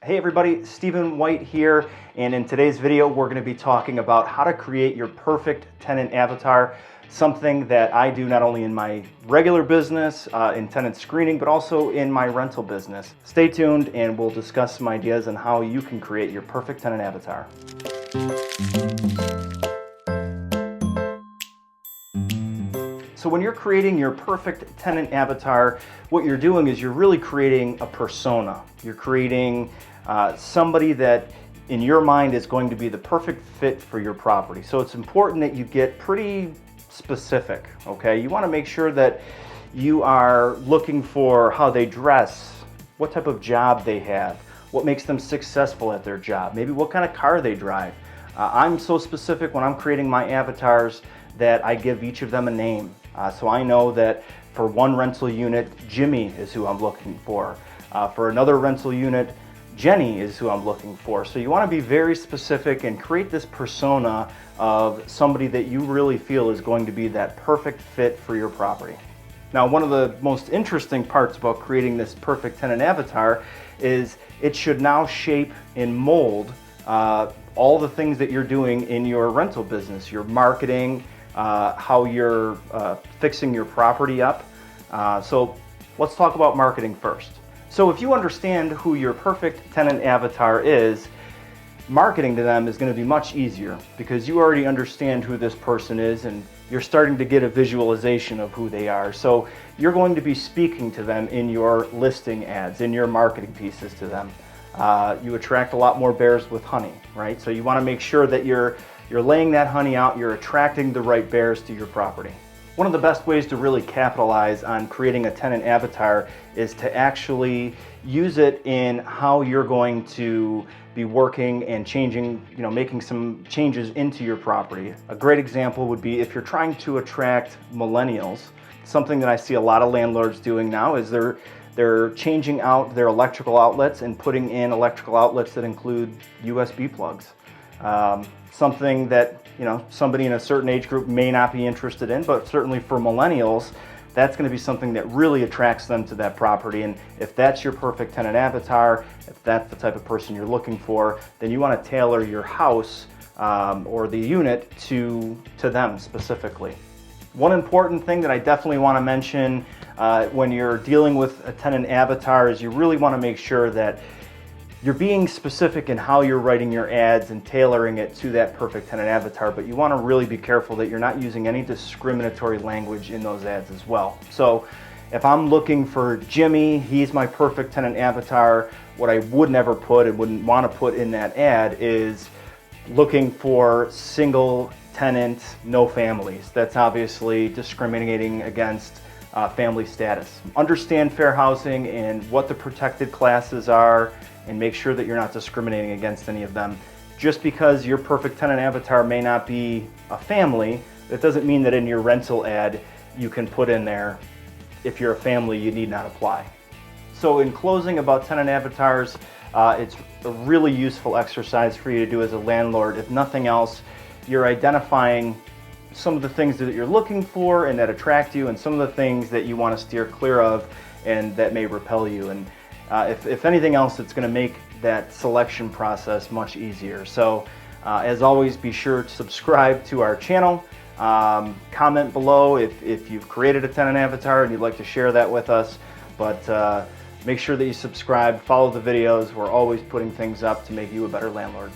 Hey everybody, Stephen White here, and in today's video we're going to be talking about how to create your perfect tenant avatar, something that I do not only in my regular business, in tenant screening, but also in my rental business. Stay tuned and we'll discuss some ideas on how you can create your perfect tenant avatar. So when you're creating your perfect tenant avatar, what you're doing is you're really creating a persona. You're creating somebody that in your mind is going to be the perfect fit for your property. So it's important that you get pretty specific, okay? You want to make sure that you are looking for how they dress, what type of job they have, what makes them successful at their job, maybe what kind of car they drive. I'm so specific when I'm creating my avatars that I give each of them a name. So I know that for one rental unit, Jimmy is who I'm looking for. For another rental unit, Jenny is who I'm looking for. So you want to be very specific and create this persona of somebody that you really feel is going to be that perfect fit for your property. Now, one of the most interesting parts about creating this perfect tenant avatar is it should now shape and mold all the things that you're doing in your rental business, your marketing, how you're fixing your property up. So let's talk about marketing first. So if you understand who your perfect tenant avatar is, marketing to them is going to be much easier because you already understand who this person is and you're starting to get a visualization of who they are. So you're going to be speaking to them in your listing ads, in your marketing pieces to them. You attract a lot more bears with honey, right? So you want to make sure that you're laying that honey out, you're attracting the right bears to your property. One of the best ways to really capitalize on creating a tenant avatar is to actually use it in how you're going to be working and changing, making some changes into your property. A great example would be if you're trying to attract millennials. Something that I see a lot of landlords doing now is they're changing out their electrical outlets and putting in electrical outlets that include USB plugs. Something that somebody in a certain age group may not be interested in, but certainly for millennials, that's going to be something that really attracts them to that property. And if that's your perfect tenant avatar, if that's the type of person you're looking for, then you want to tailor your house or the unit to them specifically. One important thing that I definitely want to mention when you're dealing with a tenant avatar is you really want to make sure that you're being specific in how you're writing your ads and tailoring it to that perfect tenant avatar, but you want to really be careful that you're not using any discriminatory language in those ads as well. So if I'm looking for Jimmy, he's my perfect tenant avatar, what I would never put and wouldn't want to put in that ad is looking for single tenant, no families. That's obviously discriminating against family status. Understand fair housing and what the protected classes are, and make sure that you're not discriminating against any of them. Just because your perfect tenant avatar may not be a family, that doesn't mean that in your rental ad you can put in there, if you're a family, you need not apply. So in closing about tenant avatars, it's a really useful exercise for you to do as a landlord. If nothing else, you're identifying some of the things that you're looking for and that attract you, and some of the things that you want to steer clear of and that may repel you. And if anything else, it's going to make that selection process much easier. So as always, be sure to subscribe to our channel. Comment below if you've created a tenant avatar and you'd like to share that with us. But make sure that you subscribe, follow the videos. We're always putting things up to make you a better landlord.